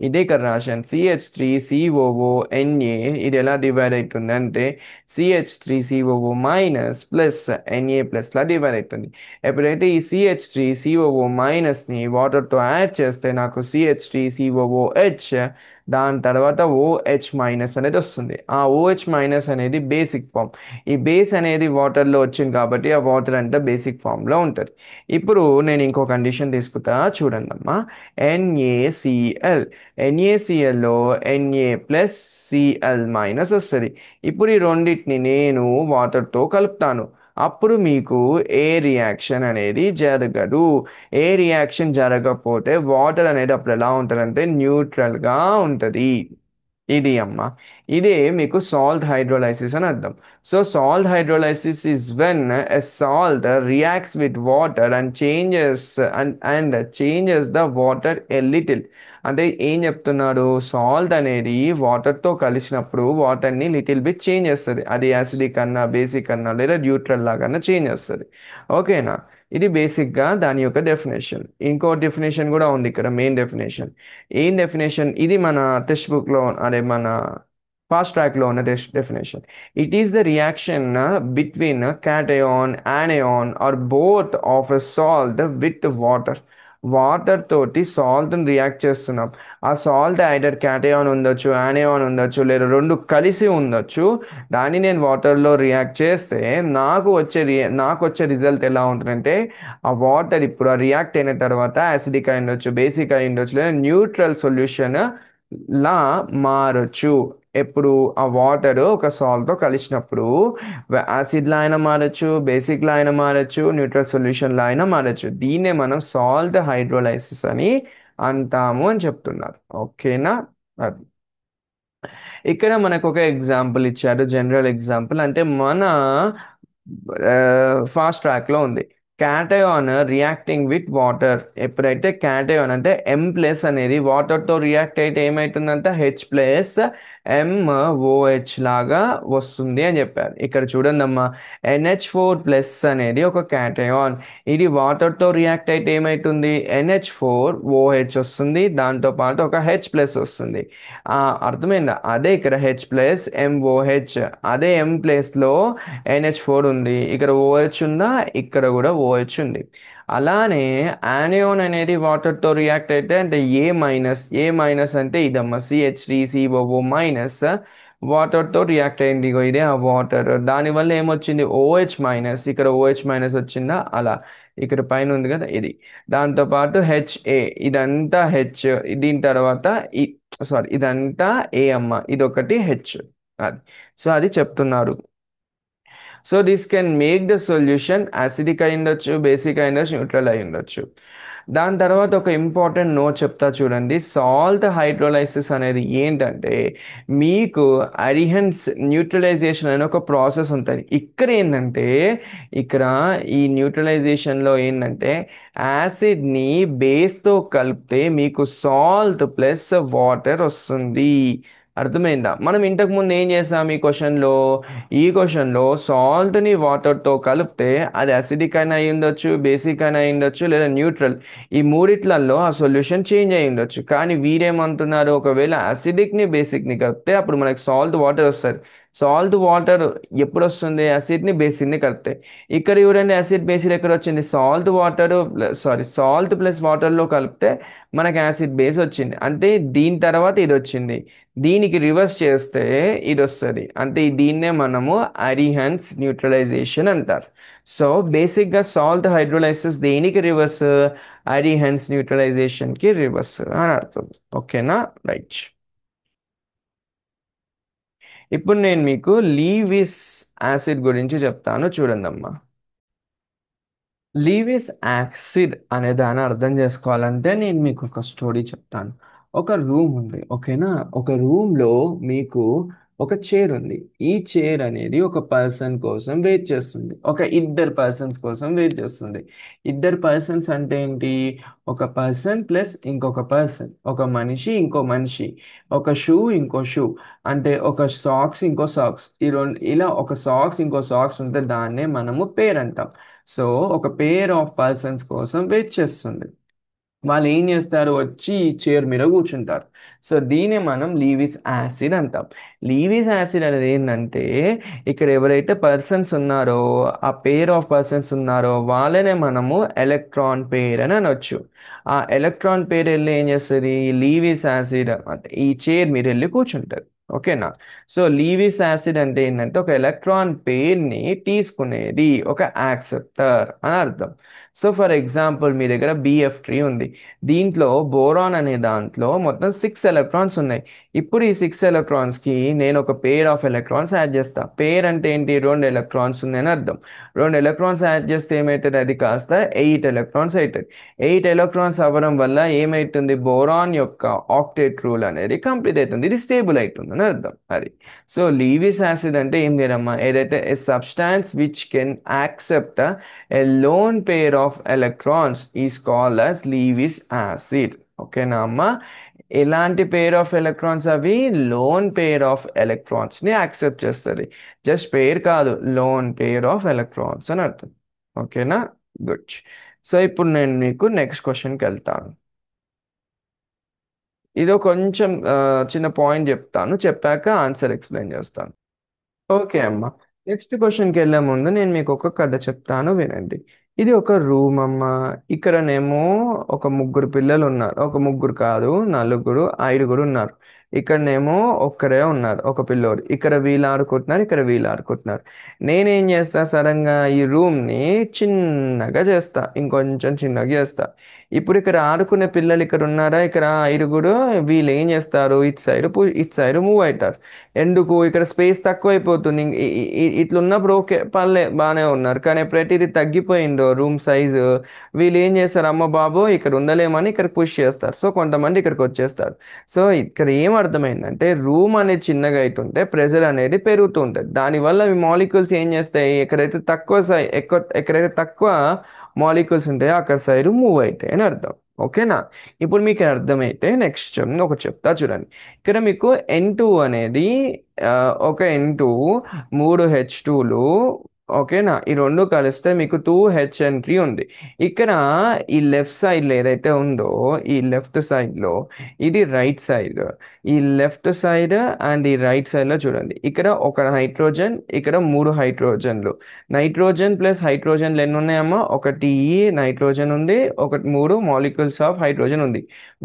ఇదే ఇక్కడ రాశాను, CH3COONA. ఇది ఎలా డివైడ్ అవుతుంది అంటే CH3COO minus plus Na plus లా డివైడ్ అవుతుంది. ఎప్పుడైతే ఈ CH3COO మైనస్ని వాటర్తో యాడ్ చేస్తే నాకు CH3COOH, దాని తర్వాత OH మైనస్ అనేది వస్తుంది. ఆ OH మైనస్ అనేది బేసిక్ ఫామ్. ఈ బేస్ అనేది వాటర్లో వచ్చింది కాబట్టి ఆ వాటర్ అంతా బేసిక్ ఫామ్లో ఉంటుంది. ఇప్పుడు నేను ఇంకో కండిషన్ తీసుకుంటా, చూడండి అమ్మా. NaCl. NaClలో Na plus Cl minus వస్తుంది. ఇప్పుడు ఈ రెండింటిని నేను వాటర్తో కలుపుతాను. అప్పుడు మీకు ఏ రియాక్షన్ అనేది జరగదు. ఏ రియాక్షన్ జరగకపోతే వాటర్ అనేది అప్పుడు ఎలా ఉంటుందంటే న్యూట్రల్గా ఉంటుంది. ఇది అమ్మ, ఇదే మీకు సాల్ట్ హైడ్రోలైసిస్ అని అర్థం. So salt hydrolysis is when a salt reacts with water and changes the water a little. అంటే ఏం చెప్తున్నాడు, సాల్ట్ అనేది వాటర్తో కలిసినప్పుడు వాటర్ని లిటిల్ బిట్ చేంజ్ చేస్తుంది, అది యాసిడిక్ అన్నా బేసిక్ అన్నా లేదా న్యూట్రల్ లాగా చేంజ్ చేస్తుంది. ఓకేనా, ఇది బేసిక్గా దాని యొక్క డెఫినేషన్. ఇంకో డెఫినేషన్ కూడా ఉంది ఇక్కడ, మెయిన్ డెఫినేషన్. ఏం డెఫినేషన్ ఇది, మన టెక్స్ట్ బుక్లో అదే మన ఫాస్ట్ ట్రాక్లో ఉన్న definition. It is the reaction between cation anion or both of a salt with water. Water తోటి సాల్ట్ని రియాక్ట్ చేస్తున్నాం. ఆ సాల్ట్ ఐదర్ క్యాటయాన్ ఉండొచ్చు, యానియాన్ ఉండొచ్చు, లేదా రెండు కలిసి ఉండొచ్చు. దాన్ని నేను వాటర్లో రియాక్ట్ చేస్తే నాకు వచ్చే రిజల్ట్ ఎలా ఉంటుందంటే, ఆ వాటర్ ఇప్పుడు ఆ రియాక్ట్ అయిన తర్వాత యాసిడిక్ అయి ఉండొచ్చు, బేసిక్ అయి ఉండొచ్చు, లేదా న్యూట్రల్ సొల్యూషన్ లా మారొచ్చు. ఎప్పుడు ఆ వాటర్ ఒక సాల్ట్తో కలిసినప్పుడు యాసిడ్లా అయినా మారచ్చు, బేసిక్లా అయినా మారచ్చు, న్యూట్రల్ సొల్యూషన్లా అయినా మారచ్చు. దీన్నే మనం సాల్ట్ హైడ్రోలైసిస్ అని అంటాము అని చెప్తున్నారు. ఓకేనా, అది. ఇక్కడ మనకు ఒక ఎగ్జాంపుల్ ఇచ్చారు, జనరల్ ఎగ్జాంపుల్. అంటే మన ఫాస్ట్ ట్రాక్లో ఉంది, క్యాటయాన్ రియాక్టింగ్ విత్ వాటర్. ఎప్పుడైతే క్యాటయాన్ అంటే ఎం ప్లస్ అనేది వాటర్తో రియాక్ట్ అయితే ఏమవుతుందంటే హెచ్ ప్లస్ ఎంఓహెచ్ లాగా వస్తుంది అని చెప్పారు. ఇక్కడ చూడండి అమ్మా, NH4+ అనేది ఒక క్యాటయాన్. ఇది వాటర్తో రియాక్ట్ అయితే ఏమవుతుంది, NH4OH వస్తుంది, దాంతోపాటు ఒక H+ వస్తుంది. ఆ, అర్థమైందా? అదే ఇక్కడ H+MOH, అదే M ప్లేస్లో NH4 ఉంది, ఇక్కడ OH ఉందా, ఇక్కడ కూడా OH ఉంది. అలానే యానియోన్ అనేది వాటర్తో రియాక్ట్ అయితే అంటే ఏ మైనస్ అంటే ఇదమ్మా CH3COO- వాటర్తో రియాక్ట్ అయింది, ఇగో ఇదే ఆ వాటర్. దానివల్ల ఏమొచ్చింది, OH-, ఇక్కడ OH- వచ్చిందా, అలా ఇక్కడ పైన ఉంది కదా ఇది. దాంతోపాటు HA, ఇదంతా హెచ్, దీని తర్వాత సారీ ఇదంతా ఏ అమ్మ, ఇదొకటి హెచ్. అది, సో అది చెప్తున్నారు. So this can make the solution acidic అయి ఉండొచ్చు, బేసిక్ అయి ఉండొచ్చు, న్యూట్రల్ అయి ఉండొచ్చు. దాని తర్వాత ఒక ఇంపార్టెంట్ నోట్ చెప్తా చూడండి. సాల్ట్ హైడ్రోలైసిస్ అనేది ఏంటంటే, మీకు అరిహన్స్ న్యూట్రలైజేషన్ అనే ఒక ప్రాసెస్ ఉంటుంది. ఇక్కడ ఏంటంటే, ఇక్కడ ఈ న్యూట్రలైజేషన్లో ఏంటంటే, యాసిడ్ని బేస్తో కలిపితే మీకు సాల్ట్ ప్లస్ వాటర్ వస్తుంది. అర్థమైందా? మనం ఇంతకుముందు ఏం చేసాం ఈ క్వశ్చన్లో సాల్ట్ని వాటర్తో కలిపితే అది అసిడిక్ అయినా అయి ఉండొచ్చు, బేసిక్ అయినా అయి ఉండొచ్చు, లేదా న్యూట్రల్. ఈ మూడిట్లలో ఆ సొల్యూషన్ చేంజ్ అయి ఉండొచ్చు. కానీ వీరేమంటున్నారు, ఒకవేళ అసిడిక్ని బేసిక్ని కలిపితే అప్పుడు మనకి సాల్ట్ వాటర్ వస్తుంది. సాల్ట్ వాటర్ ఎప్పుడు వస్తుంది, యాసిడ్ని బేసిక్ని కలిపితే. ఇక్కడ చూడండి, యాసిడ్ బేసిడ్ ఎక్కడ వచ్చింది, సాల్ట్ ప్లస్ వాటర్లో కలిపితే మనకి యాసిడ్ బేస్ వచ్చింది. అంటే దీని తర్వాత ఇది వచ్చింది, దీనికి రివర్స్ చేస్తే ఇది వస్తుంది. అంటే దీన్నే మనము అరిహన్స్ న్యూట్రలైజేషన్ అంటారు. సో బేసిక్గా సాల్ట్ హైడ్రోలైసిస్ దేనికి రివర్స్, అరిహన్స్ న్యూట్రలైజేషన్కి రివర్స్ అని అర్థం. ఓకేనా, రైట్. ఇప్పుడు నేను మీకు లీవిస్ యాసిడ్ గురించి చెప్తాను, చూడండమ్మా. లీవిస్ యాసిడ్ అనే దాన్ని అర్థం చేసుకోవాలంటే నేను మీకు ఒక స్టోరీ చెప్తాను. ఒక రూమ్ ఉంది, ఓకేనా. ఒక రూమ్లో మీకు ఒక చైర్ ఉంది. ఈ చైర్ అనేది ఒక పర్సన్ కోసం వెయిట్ చేస్తుంది, ఒక ఇద్దరు పర్సన్స్ కోసం వెయిట్ చేస్తుంది. ఇద్దరు పర్సన్స్ అంటే ఏంటి, ఒక పర్సన్ ప్లస్ ఇంకొక పర్సన్, ఒక మనిషి ఇంకో మనిషి, ఒక షూ ఇంకో షూ, అంటే ఒక సాక్స్ ఇంకో సాక్స్. ఈ రెండు ఇలా ఒక సాక్స్ ఇంకో సాక్స్ ఉంటే దాన్నే మనము పేర్ అంటాం. సో ఒక పేర్ ఆఫ్ పర్సన్స్ కోసం వెయిట్ చేస్తుంది. వాళ్ళు ఏం చేస్తారు, వచ్చి ఈ చైర్ మీద కూర్చుంటారు. సో దీన్ని మనం లీవిస్ యాసిడ్ అంటాం. లీవిస్ యాసిడ్ అనేది ఏంటంటే, ఇక్కడ ఎవరైతే పర్సన్స్ ఉన్నారో, ఆ పేర్ ఆఫ్ పర్సన్స్ ఉన్నారో వాళ్ళనే మనము ఎలక్ట్రాన్ పేర్ అని అనొచ్చు. ఆ ఎలక్ట్రాన్ పేర్ వెళ్ళి ఏం చేస్తుంది, లీవిస్ యాసిడ్ అంటే ఈ చైర్ మీరు వెళ్ళి కూర్చుంటారు. ఓకేనా. సో లీవిస్ యాసిడ్ అంటే ఏంటంటే, ఒక ఎలక్ట్రాన్ పేర్ని తీసుకునేది ఒక యాక్సెప్టర్ అని అర్థం. సో ఫర్ ఎగ్జాంపుల్ మీ దగ్గర BF3 ఉంది. దీంట్లో బోరాన్ అనే దాంట్లో మొత్తం 6 ఎలక్ట్రాన్స్ ఉన్నాయి. ఇప్పుడు ఈ 6 ఎలక్ట్రాన్స్కి నేను ఒక పేర్ ఆఫ్ ఎలక్ట్రాన్స్ యాడ్ చేస్తా. పేర్ అంటే ఏంటి, 2 ఎలక్ట్రాన్స్ ఉన్నాయని అర్థం. 2 ఎలక్ట్రాన్స్ యాడ్ చేస్తే ఏమవుతుంది, అది కాస్త 8 ఎలక్ట్రాన్స్ అవుతుంది. 8 ఎలక్ట్రాన్స్ అవ్వడం వల్ల ఏమవుతుంది, బోరాన్ యొక్క ఆక్టేట్ రూల్ అనేది కంప్లీట్ అవుతుంది, ఇది స్టేబుల్ అవుతుంది అని అర్థం. అది. సో లీవిస్ యాసిడ్ అంటే ఏం లేదమ్మా, ఏదైతే a substance which can accept a lone pair of electrons is called as Lewis acid. ఓకేనా అమ్మా. ఎలాంటి పేర్ ఆఫ్ ఎలక్ట్రాన్స్ అవి? లోన్ పేర్ ఆఫ్ ఎలక్ట్రాన్స్ ని యాక్సెప్ట్ చేస్తుంది. జస్ట్ పేర్ కాదు, లోన్ పేర్ ఆఫ్ ఎలక్ట్రాన్స్ అని అర్థం. ఓకేనా? గుడ్. సో ఇప్పుడు నేను మీకు నెక్స్ట్ క్వశ్చన్కి వెళ్తాను. ఇదో కొంచెం చిన్న పాయింట్ చెప్తాను, చెప్పాక ఆన్సర్ ఎక్స్ప్లెయిన్ చేస్తాను. ఓకే అమ్మ. నెక్స్ట్ క్వశ్చన్కి వెళ్ళే ముందు నేను మీకు ఒక కథ చెప్తాను, వినండి. ఇది ఒక రూమ్ అమ్మ. ఇక్కడనేమో ఒక ముగ్గురు పిల్లలు ఉన్నారు. ఒక ముగ్గురు కాదు, నలుగురు, ఐదుగురు ఉన్నారు. ఇక్కడనేమో ఒక్కరే ఉన్నారు, ఒక పిల్లోడు. ఇక్కడ వీళ్ళు ఆడుకుంటున్నారు, ఇక్కడ వీళ్ళు ఆడుకుంటున్నారు. నేనేం చేస్తా, సడన్గా ఈ రూమ్ని చిన్నగా చేస్తా, ఇంకొంచెం చిన్నగా చేస్తా. ఇప్పుడు ఇక్కడ ఆడుకునే పిల్లలు ఇక్కడ ఉన్నారా, ఇక్కడ ఐదుగురు. వీళ్ళు ఏం చేస్తారు, ఇటు సైడ్ మూవ్ అవుతారు. ఎందుకు? ఇక్కడ స్పేస్ తక్కువ అయిపోతుంది. ఇట్లా ఉన్నప్పుడు ఓకే, పర్లే, బాగానే ఉన్నారు. కానీ ఎప్పుడైతే ఇది తగ్గిపోయిందో రూమ్ సైజు, వీళ్ళు ఏం చేస్తారు, అమ్మ బాబు ఇక్కడ ఉండలేమని ఇక్కడ పుష్ చేస్తారు. సో కొంతమంది ఇక్కడికి వచ్చేస్తారు. సో ఇక్కడ ఏం అర్థమైందంటే, రూమ్ అనేది చిన్నగా అవుతుంటే ప్రెషర్ అనేది పెరుగుతూ ఉంటుంది. దానివల్ల ఈ మాలిక్యూల్స్ ఏం చేస్తాయి, ఎక్కడైతే తక్కువ మాలిక్యూల్స్ ఉంటాయో అక్కడ సైడ్ మూవ్ అవుతాయి అని అర్థం. ఓకేనా? ఇప్పుడు మీకు అర్థమైతే నెక్స్ట్ ఒకటి చెప్తా చూడండి. ఇక్కడ మీకు N2 అనేది ఆ, ఒక N2, మూడు H2లు. ఓకేనా? ఈ రెండు కలిస్తే మీకు 2HN3 ఉంది. ఇక్కడ ఈ లెఫ్ట్ సైడ్లో ఏదైతే ఉందో, ఈ లెఫ్ట్ సైడ్లో, ఇది రైట్ సైడ్. ఈ లెఫ్ట్ సైడ్ అండ్ ఈ రైట్ సైడ్లో చూడండి, ఇక్కడ ఒక హైడ్రోజన్, ఇక్కడ మూడు హైడ్రోజన్లు. నైట్రోజన్ ప్లస్ హైడ్రోజన్లు ఎన్ని ఉన్నాయమ్మా? ఒకటి నైట్రోజన్ ఉంది, ఒకటి మూడు మాలిక్యూల్స్ ఆఫ్ హైడ్రోజన్ ఉంది.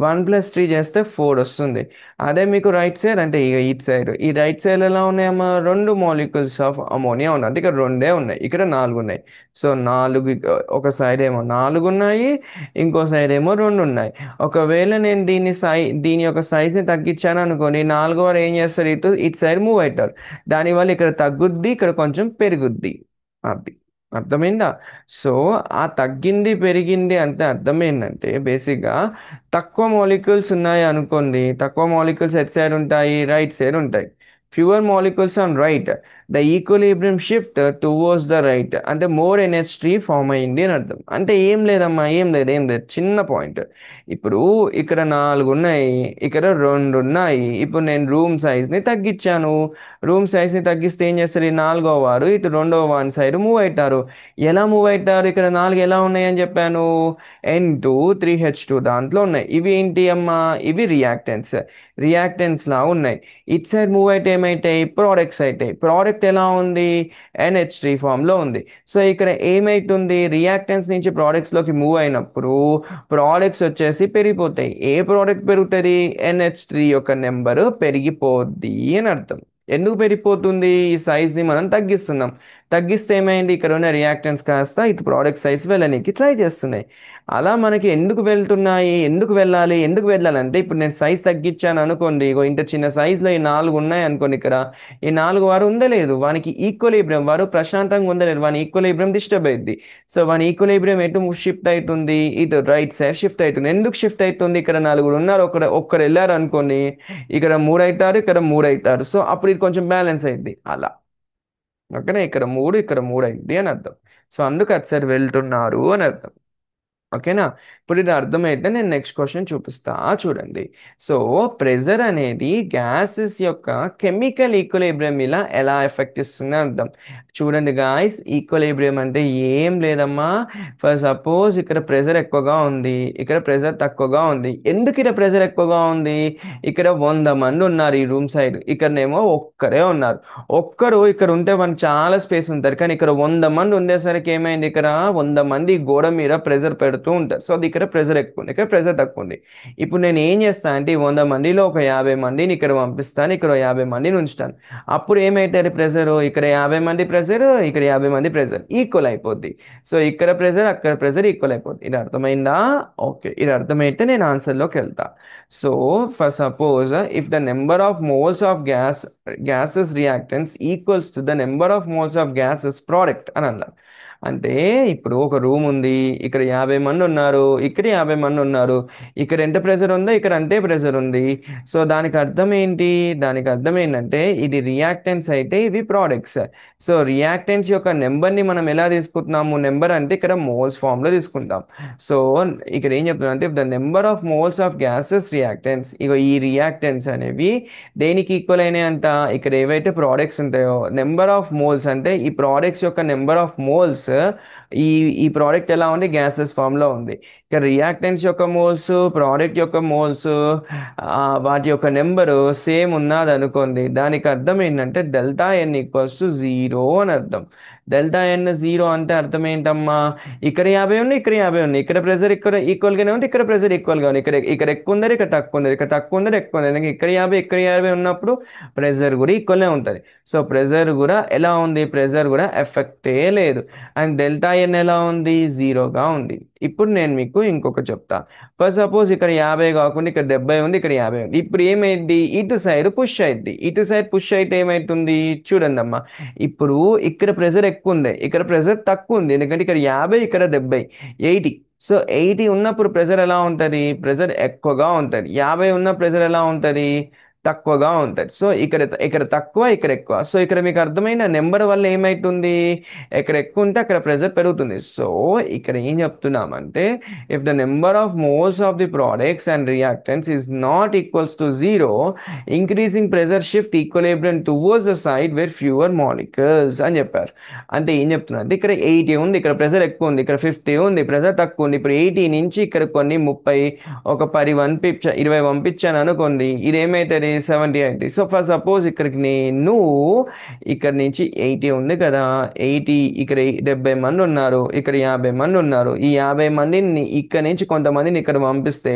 1 + 3 చేస్తే 4 వస్తుంది. అదే మీకు రైట్ సైడ్ అంటే ఇక ఇట్ సైడ్, ఈ రైట్ సైడ్ ఎలా ఉన్నాయమ్మా? రెండు మాలిక్యూల్స్ ఆఫ్ అమోనియా ఉన్నాయి. అంటే ఇక్కడ రెండే ఉన్నాయి, ఇక్కడ నాలుగు ఉన్నాయి. సో నాలుగు, ఒక సైడ్ ఏమో నాలుగు ఉన్నాయి, ఇంకో సైడ్ ఏమో రెండు ఉన్నాయి. ఒకవేళ నేను దీని యొక్క సైజ్ని తగ్గించాను అనుకోని, నాలుగో వాడు ఏం చేస్తారు, ఇటు సైడ్ మూవ్ అవుతారు. దానివల్ల ఇక్కడ తగ్గుద్ది, ఇక్కడ కొంచెం పెరుగుద్ది. అది అర్థమైందా? సో ఆ తగ్గింది పెరిగింది అంటే అర్థం ఏంటంటే, బేసిక్గా తక్కువ మాలిక్యూల్స్ ఉన్నాయి అనుకోండి, తక్కువ మాలిక్యూల్స్ ఎట్ సైడ్ ఉంటాయి, రైట్ సైడ్ ఉంటాయి. Fewer molecules on right, the equilibrium shift towards the right, అంటే మోర్ NH3 ఫామ్ అయింది అని అర్థం. అంటే ఏం లేదమ్మా, ఏం లేదు, చిన్న పాయింట్. ఇప్పుడు ఇక్కడ నాలుగు ఉన్నాయి, ఇక్కడ రెండు ఉన్నాయి. ఇప్పుడు నేను రూమ్ సైజ్ని తగ్గించాను. రూమ్ సైజ్ని తగ్గిస్తే ఏం చేస్తారు, ఈ నాలుగో వారు ఇటు రెండో వారి సైడ్ మూవ్ అవుతారు. ఎలా మూవ్ అవుతారు? ఇక్కడ నాలుగు ఎలా ఉన్నాయి అని చెప్పాను, N2 3H2 దాంట్లో ఉన్నాయి. ఇవి ఏంటి అమ్మా? ఇవి రియాక్టెన్స్ లా ఉన్నాయి. ఇట్ సైడ్ మూవ్ అయితే ఏమైతాయి, ప్రోడక్ట్స్ అవుతాయి. ప్రోడక్ట్ ఎలా ఉంది, NH3 ఫామ్ లో ఉంది. సో ఇక్కడ ఏమైతుంది, రియాక్టెన్స్ నుంచి ప్రోడక్ట్స్ లోకి మూవ్ అయినప్పుడు ప్రోడక్ట్స్ వచ్చేసి పెరిగిపోతాయి. ఏ ప్రోడక్ట్ పెరుగుతుంది, NH3 యొక్క నెంబర్ పెరిగిపోద్ది అని అర్థం. ఎందుకు పెరిగిపోతుంది, ఈ సైజ్ ని మనం తగ్గిస్తున్నాం. తగ్గిస్తే ఏమైంది, ఇక్కడ ఉన్న రియాక్టెన్స్ కాస్త ఇటు ప్రోడక్ట్ సైజ్ వెళ్ళడానికి ట్రై చేస్తున్నాయి. అలా మనకి ఎందుకు వెళ్తున్నాయి, ఎందుకు వెళ్ళాలంటే, ఇప్పుడు నేను సైజ్ తగ్గించాను అనుకోండి, ఇగో ఇంత చిన్న సైజులో ఈ నాలుగు ఉన్నాయి అనుకోండి, ఇక్కడ ఈ నాలుగు వారు ఉండలేదు, వానికి ఈక్వలిబ్రియం, వారు ప్రశాంతంగా ఉండలేదు, వాని ఈక్వలిబ్రియం డిస్టర్బ్ అయింది. సో వాని ఈక్వలిబ్రియం ఎటు షిఫ్ట్ అవుతుంది, ఇటు రైట్ సైడ్ షిఫ్ట్ అవుతుంది. ఎందుకు షిఫ్ట్ అవుతుంది, ఇక్కడ నలుగురు ఉన్నారు, ఒక్కరు వెళ్ళారు అనుకోండి, ఇక్కడ మూడు అవుతారు, ఇక్కడ మూడు అవుతారు. సో అప్పుడు ఇది కొంచెం బ్యాలెన్స్ అయింది అలా. ఓకేనా? ఇక్కడ మూడు అయింది అని అర్థం. సో అందుకు అటు సైడ్ వెళ్తున్నారు అని అర్థం. ఓకేనా? ఇప్పుడు ఇది అర్థమైతే నేను నెక్స్ట్ క్వశ్చన్ చూపిస్తా చూడండి. సో ప్రెజర్ అనేది గ్యాసెస్ యొక్క కెమికల్ ఈక్వలిబ్రియం మీద ఎలా ఎఫెక్ట్ ఇస్తుంది అర్థం. చూడండి గాయస్, ఈక్వలిబ్రియం అంటే ఏం లేదమ్మా. ఫర్ సపోజ్ ఇక్కడ ప్రెజర్ ఎక్కువగా ఉంది, ఇక్కడ ప్రెజర్ తక్కువగా ఉంది. ఎందుకు ఇక్కడ ప్రెజర్ ఎక్కువగా ఉంది, ఇక్కడ 100 మంది ఉన్నారు ఈ రూమ్ సైడ్, ఇక్కడనేమో ఒక్కరే ఉన్నారు. ఒక్కరు ఇక్కడ ఉంటే మనకు చాలా స్పేస్ ఉంటుంది, కానీ ఇక్కడ 100 మంది ఉండేసరికి ఏమైంది, ఇక్కడ 100 మంది గోడ మీద ప్రెజర్ పెడుతూ ఉంటారు. సో అది ఇక్కడ ప్రెజర్ ఎక్కువ ఉంది, ఇక్కడ ప్రెజర్ తక్కువ ఉంది. ఇప్పుడు నేను ఏం చేస్తాను అంటే, ఈ 100 మందిలో ఒక 50 మందిని ఇక్కడ పంపిస్తాను, ఇక్కడ 50 మందిని ఉంచుతాను. అప్పుడు ఏమైతుంది, ప్రెజర్ ఇక్కడ 50 మంది ప్రెజర్, ఇక్కడ 50 మంది ప్రెజర్ ఈక్వల్ అయిపోద్ది. సో ఇక్కడ ప్రెజర్ అక్కడ ప్రెజర్ ఈక్వల్ అయిపోద్ది. ఇది అర్థమైందా? ఓకే, ఇది అర్థమైతే నేను ఆన్సర్లోకి వెళ్తా. So for suppose if the number of moles of gas gases reactants equals to the number of moles of gases product అని అన్నారు. అంటే ఇప్పుడు ఒక రూమ్ ఉంది, ఇక్కడ 50 మంది ఉన్నారు, ఇక్కడ 50 మంది ఉన్నారు, ఇక్కడ ఎంత ప్రెషర్ ఉందో ఇక్కడ అంతే ప్రెషర్ ఉంది. సో దానికి అర్థం ఏంటి? దానికి అర్థం ఏంటంటే ఇది రియాక్టెంట్స్ అయితే ఇవి ప్రోడక్ట్స్. సో రియాక్టెంట్స్ యొక్క నెంబర్ని మనం ఎలా తీసుకుంటున్నాము? నెంబర్ అంటే ఇక్కడ మోల్స్ ఫామ్లో తీసుకుంటాం. సో ఇక్కడ ఏం చెప్తున్నా అంటే the number of moles of gases reactants, ఇక ఈ రియాక్టెంట్స్ అనేవి దేనికి ఈక్వల్ అయినాయి అంట? ఇక్కడ ఏవైతే ప్రోడక్ట్స్ ఉంటాయో నెంబర్ ఆఫ్ మోల్స్ అంటే ఈ ప్రోడక్ట్స్ యొక్క నెంబర్ ఆఫ్ మోల్స్, ఈ ఈ ప్రోడక్ట్ ఎలా ఉంది? గ్యాసెస్ ఫామ్లో ఉంది. ఇక రియాక్టెంట్స్ యొక్క మోల్స్, ప్రోడక్ట్ యొక్క మోల్స్, వాటి యొక్క నెంబరు సేమ్ ఉన్నది అనుకోండి, దానికి అర్థం ఏంటంటే delta N equals to zero అని అర్థం. డెల్టా ఎన్ జీరో అంటే అర్థం ఏంటమ్మా? ఇక్కడ 50 ఉన్నాయి, ఇక్కడ 50 ఉన్నాయి, ఇక్కడ ప్రెషర్ ఇక్కడ ఈక్వల్గానే ఉంది, ఇక్కడ ప్రెషర్ ఈక్వల్గా ఉంది, ఇక్కడ ఇక్కడ ఎక్కువ ఉంది, ఇక్కడ తక్కువ ఉంది, ఇక్కడ తక్కువ ఉంది, ఎక్కువ ఉంది, ఇక్కడ 50 ఇక్కడ 50 ఉన్నప్పుడు ప్రెషర్ కూడా ఈక్వల్నే ఉంటుంది. సో ప్రెషర్ కూడా ఎలా ఉంది? ప్రెషర్ కూడా ఎఫెక్టే లేదు. అండ్ డెల్టా ఎన్ ఎలా ఉంది? జీరోగా ఉంది. ఇప్పుడు నేను మీకు ఇంకొక చెప్తా. ఫర్ సపోజ్ ఇక్కడ 50 కాకుండా ఇక్కడ 70 ఉంది, ఇక్కడ 50 ఉంది. ఇప్పుడు ఏమైంది? ఇటు సైడ్ పుష్ అయింది. ఇటు సైడ్ పుష్ అయితే ఏమైతుంది? చూడండి అమ్మా, ఇప్పుడు ఇక్కడ ప్రెషర్ ఎక్కువ ఉంది, ఇక్కడ ప్రెషర్ తక్కువ ఉంది. ఎందుకంటే ఇక్కడ 50, ఇక్కడ 70, 80. సో 80 ఉన్నప్పుడు ప్రెషర్ ఎలా ఉంటుంది? ప్రెషర్ ఎక్కువగా ఉంటుంది. 50 ఉన్న ప్రెషర్ ఎలా ఉంటుంది? తక్కువగా ఉంటుంది. సో ఇక్కడ ఇక్కడ తక్కువ, ఇక్కడ ఎక్కువ. సో ఇక్కడ మీకు అర్థమైన నెంబర్ వల్ల ఏమైతుంది? ఎక్కడ ఎక్కువ ఉంటే అక్కడ ప్రెషర్ పెరుగుతుంది. సో ఇక్కడ ఏం చెప్తున్నామంటే if the number of moles of the products and reactants is not equals to zero, increasing pressure shift equilibrium towards the side where fewer molecules అని చెప్పారు. అంటే ఏం చెప్తున్నారు అంటే ఇక్కడ 80 ఉంది, ఇక్కడ ప్రెషర్ ఎక్కువ ఉంది, ఇక్కడ 50 ఉంది, ప్రెషర్ తక్కువ ఉంది. ఇప్పుడు 80 నుంచి ఇక్కడ కొన్ని 30, ఒక 10 20 పంపించాను అనుకోండి, ఇది ఏమైతుంది? 70 80. సో ఫర్ సపోజ్ ఇక్కడికి నేను ఇక్కడ నుంచి 80 ఉంది కదా, 80 ఇక్కడ 70 మంది ఉన్నారు, ఇక్కడ 50 మంది ఉన్నారు. ఈ 50 మందిని ఇక్కడ నుంచి కొంతమందిని ఇక్కడ పంపిస్తే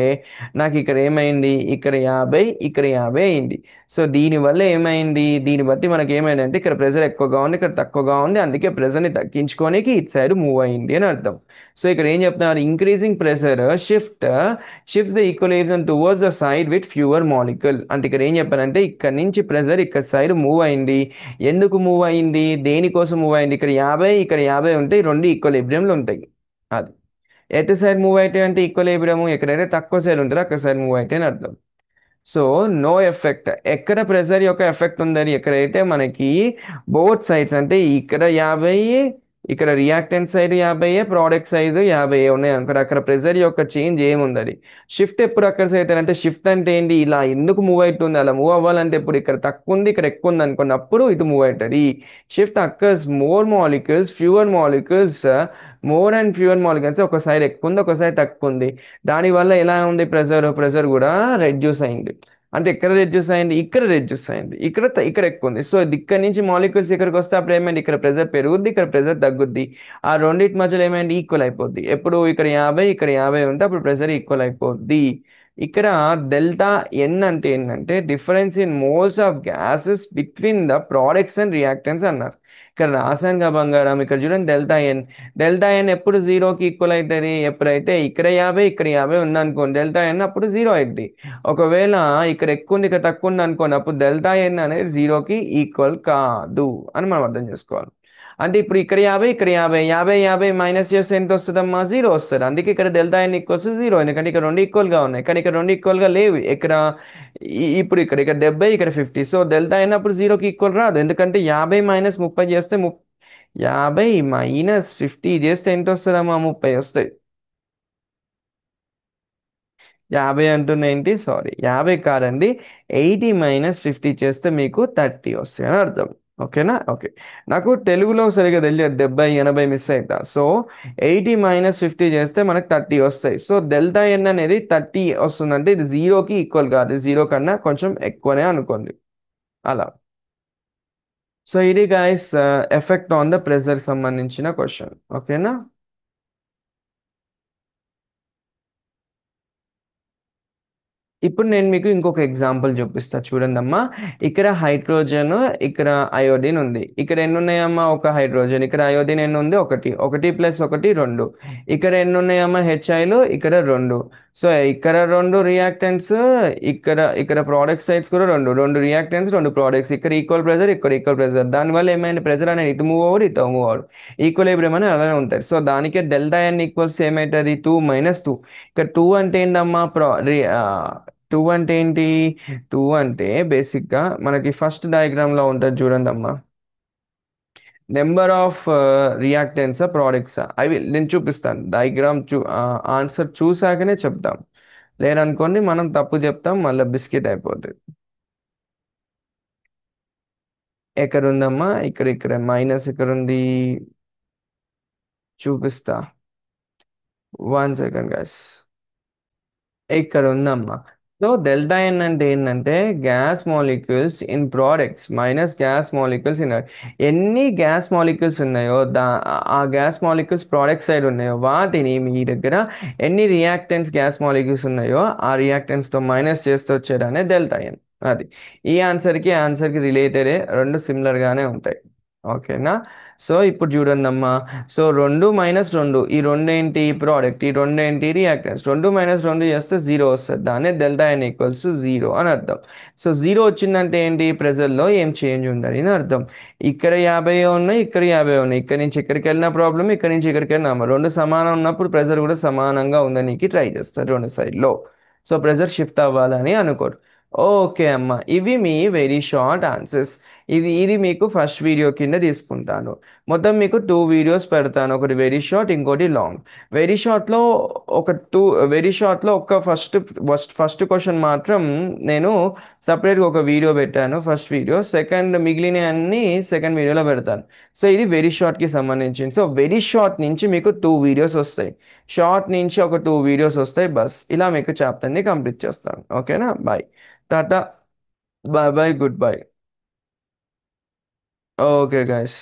నాకు ఇక్కడ ఏమైంది? ఇక్కడ 50, ఇక్కడ 50 అయింది. సో దీనివల్ల ఏమైంది? దీన్ని బట్టి మనకి ఏమైందంటే ఇక్కడ ప్రెషర్ ఎక్కువగా ఉంది, ఇక్కడ తక్కువగా ఉంది, అందుకే ప్రెషర్ని తగ్గించుకోనికి ఇటు సైడ్ మూవ్ అయింది అని అర్థం. సో ఇక్కడ ఏం చెప్తున్నారు? Increasing pressure shifts the equalisation towards the side with fewer molecule. అంటే ఇక్కడ ఏం చెప్పారంటే ఇక్కడ నుంచి ప్రెషర్ ఇక్కడ సైడ్ మూవ్ అయింది. ఎందుకు మూవ్ అయింది? దేనికోసం మూవ్ అయింది? ఇక్కడ 50, ఇక్కడ 50 ఉంటాయి, రెండు ఈక్వలిబ్రియంలు ఉంటాయి. అది ఎటు సైడ్ మూవ్ అయితే అంటే ఈక్వలిబ్రియం, ఎక్కడైతే తక్కువ సైడ్ ఉంటుందో అక్కడ సైడ్ మూవ్ అయితే అని అర్థం. So no effect. ఎక్కడ ప్రెషర్ యొక్క ఎఫెక్ట్ ఉందని? ఎక్కడైతే మనకి బోత్ సైడ్స్ అంటే ఇక్కడ 50, ఇక్కడ రియాక్టెంట్ సైడ్ 50, ప్రోడక్ట్ సైజ్ 50 ఉన్నాయి అనుకో, అక్కడ ప్రెషర్ యొక్క చేంజ్ ఏముంది? షిఫ్ట్ ఎప్పుడు అక్కడ సైడ్ అంటే షిఫ్ట్ అంటే ఏంటి? ఇలా ఎందుకు మూవ్ అవుతుంది? అలా మూవ్ అవ్వాలంటే ఇప్పుడు ఇక్కడ తక్కువ ఉంది, ఇక్కడ ఎక్కువ ఉంది అనుకున్నప్పుడు ఇటు మూవ్ అవుతుంది. Shift occurs more molecules fewer molecules, more and fewer molecules ఒకసారి ఎక్కువ ఉంది, ఒకసారి తక్కువ ఉంది. దానివల్ల ఎలా ఉంది? ప్రెషర్ కూడా రెడ్యూస్ అయింది. అంటే ఎక్కడ రెడ్యూస్ అయింది? ఇక్కడ రెడ్యూస్ అయింది, ఇక్కడ ఎక్కువ ఉంది. సో ఇక్కడ నుంచి మాలిక్యూల్స్ ఇక్కడికి వస్తే అప్పుడు ఏమైంది? ఇక్కడ ప్రెషర్ పెరుగుద్ది, ఇక్కడ ప్రెషర్ తగ్గుద్ది. ఆ రెండింటి మధ్యలో ఏమైంది? ఈక్వల్ అయిపోద్ది. ఎప్పుడు ఇక్కడ 50, ఇక్కడ 50 ఉంటే అప్పుడు ప్రెషర్ ఈక్వల్ అయిపోద్ది. ఇక్కడ డెల్టా ఎన్ అంటే ఏంటంటే difference in moles of gases between the products and reactants అన్నారు. ఇక్కడ రాసానుగా బంగారం, ఇక్కడ చూడండి డెల్టా ఎన్ ఎప్పుడు జీరోకి ఈక్వల్ అవుతుంది? ఎప్పుడైతే ఇక్కడ 50, ఇక్కడ 50 ఉందనుకోండి, డెల్టా ఎన్ అప్పుడు జీరో అవుతుంది. ఒకవేళ ఇక్కడ ఎక్కువ ఉంది, ఇక్కడ తక్కువ ఉంది అనుకోండి, అప్పుడు డెల్టా ఎన్ అనేది జీరోకి ఈక్వల్ కాదు అని మనం అర్థం చేసుకోవాలి. అంటే ఇప్పుడు ఇక్కడ 50, ఇక్కడ 50 మైనస్ చేస్తే ఎంత వస్తుందమ్మా? జీరో వస్తుంది. అందుకే ఇక్కడ డెల్టా ఎన్ ఈక్వల్స్ జీరో, ఎందుకంటే ఇక్కడ రెండు ఈక్వల్గా ఉన్నాయి. కానీ ఇక్కడ రెండు ఈక్వల్గా లేవు. ఇక్కడ ఇప్పుడు ఇక్కడ 70, ఇక్కడ 50. సో డెల్టా ఎన్ అప్పుడు జీరోకి ఈక్వల్ రాదు, ఎందుకంటే 50 మైనస్ 30 చేస్తే 50 మైనస్ 50 చేస్తే ఎంత వస్తుందమ్మా? 30 వస్తాయి. 50 అంటున్నా ఏంటి? సారీ, 50 కాదండి, 80 మైనస్ 50 చేస్తే మీకు 30 వస్తాయి అని అర్థం. ఓకేనా? ఓకే. నాకు తెలుగులో సరిగా తెలియదు, 70 80 మిస్ అవుతా. సో 80 మైనస్ 50 చేస్తే మనకు 30 వస్తాయి. సో డెల్టా ఎన్ అనేది 30 వస్తుందంటే ఇది జీరోకి ఈక్వల్ కాదు, జీరో కన్నా కొంచెం ఎక్కువనే అనుకోండి అలా. సో ఇది guys effect on the pressure సంబంధించిన క్వశ్చన్. ఓకేనా? ఇప్పుడు నేను మీకు ఇంకొక ఎగ్జాంపుల్ చూపిస్తా, చూడండి అమ్మా. ఇక్కడ హైడ్రోజన్, ఇక్కడ అయోడిన్ ఉంది. ఇక్కడ ఎన్ని ఉన్నాయమ్మా? ఒక హైడ్రోజన్, ఇక్కడ అయోడిన్ ఎన్ని ఉంది? ఒకటి. ఒకటి ప్లస్ ఒకటి 2. ఇక్కడ ఎన్ని ఉన్నాయమ్మా? హెచ్ఐలు ఇక్కడ 2. సో ఇక్కడ రెండు రియాక్టెంట్స్, ఇక్కడ ఇక్కడ ప్రోడక్ట్ సైడ్స్ కూడా రెండు రెండు రియాక్టెంట్స్ రెండు ప్రోడక్ట్స్, ఇక్కడ ఈక్వల్ ప్రెజర్ ఇక్కడ ఈక్వల్ ప్రెజర్, దానివల్ల ఏమైంది ప్రెజర్ అనేది ఇటు మూవ్ ఓవర్ ఇటు మూవ్ ఓవర్, ఈక్వలిబ్రియం అని అలానే ఉంటుంది. సో దానికే డెల్టా ఎన్ ఈక్వల్స్ ఏమవుతుంది 2 - 2. ఇక్కడ టూ అంటే ఏంటమ్మా టూ అంటే ఏంటి, టూ అంటే బేసిక్గా మనకి ఫస్ట్ డయాగ్రామ్లో ఉంటుంది చూడండి అమ్మా, నెంబర్ ఆఫ్ రియాక్టెంట్స్ ప్రోడక్ట్స్ అవి నేను చూపిస్తాను డయాగ్రామ్ ఆన్సర్ చూసాకనే చెప్తాం, లేదనుకోండి మనం తప్పు చెప్తాం మళ్ళీ బిస్కెట్ అయిపోతుంది. ఎక్కడ ఉందమ్మా, ఇక్కడ ఇక్కడ మైనస్ ఇక్కడ ఉంది, చూపిస్తా, 1 సెకండ్ గైస్. ఇక్కడ ఉందమ్మా. సో డెల్టా ఎన్ అంటే ఏంటంటే gas molecules in products minus gas molecules in, ఎన్ని గ్యాస్ మాలిక్యూల్స్ ఉన్నాయో ఆ గ్యాస్ మాలిక్యూల్స్ ప్రోడక్ట్ సైడ్ ఉన్నాయో వాటిని మీ దగ్గర ఎన్ని రియాక్టెంట్స్ గ్యాస్ మాలిక్యూల్స్ ఉన్నాయో ఆ రియాక్టెంట్స్తో మైనస్ చేస్తూ వచ్చేదాన్ని డెల్టా ఎన్. అది ఈ ఆన్సర్కి రిలేటెడే, రెండు సిమిలర్గానే ఉంటాయి. ఓకేనా. సో ఇప్పుడు చూడండి అమ్మా, సో 2 - 2 ఈ రెండు ఏంటి ప్రోడక్ట్, ఈ రెండు ఏంటి రియాక్టెన్స్, 2 - 2 చేస్తే 0 వస్తుంది, దాన్ని డెల్టా ఎన్ ఈక్వల్స్ 0 అని అర్థం. సో 0 వచ్చిందంటే ఏంటి ప్రెజర్లో ఏం చేంజ్ ఉందని అని అర్థం. ఇక్కడ 50 ఉన్నాయి, ఇక్కడ 50 ఉన్నాయి, ఇక్కడ నుంచి ఇక్కడికి వెళ్ళిన ప్రాబ్లం, ఇక్కడ నుంచి ఇక్కడికి వెళ్ళిన రెండు సమానం ఉన్నప్పుడు ప్రెజర్ కూడా సమానంగా ఉందని ట్రై చేస్తారు రెండు సైడ్లో. సో ప్రెజర్ షిఫ్ట్ అవ్వాలని అనుకోరు. ఓకే అమ్మ, ఇవి మీ వెరీ షార్ట్ ఆన్సర్స్. ఇది మీకు ఫస్ట్ వీడియో కింద తీసుకుంటాను. మొత్తం మీకు 2 వీడియోస్ పెడతాను, ఒకటి వెరీ షార్ట్ ఇంకోటి లాంగ్. వెరీ షార్ట్లో ఒక టూ వెరీ షార్ట్లో ఒక ఫస్ట్ క్వశ్చన్ మాత్రం నేను సపరేట్గా ఒక వీడియో పెట్టాను, ఫస్ట్ వీడియో. సెకండ్ మిగిలిన అన్ని సెకండ్ వీడియోలో పెడతాను. సో ఇది వెరీ షార్ట్కి సంబంధించింది. సో వెరీ షార్ట్ నుంచి మీకు 2 వీడియోస్ వస్తాయి, షార్ట్ నుంచి ఒక 2 వీడియోస్ వస్తాయి, బస్ ఇలా మీకు చాప్టర్ని కంప్లీట్ చేస్తాను. ఓకేనా, bye, tata, bye bye, goodbye. Okay guys.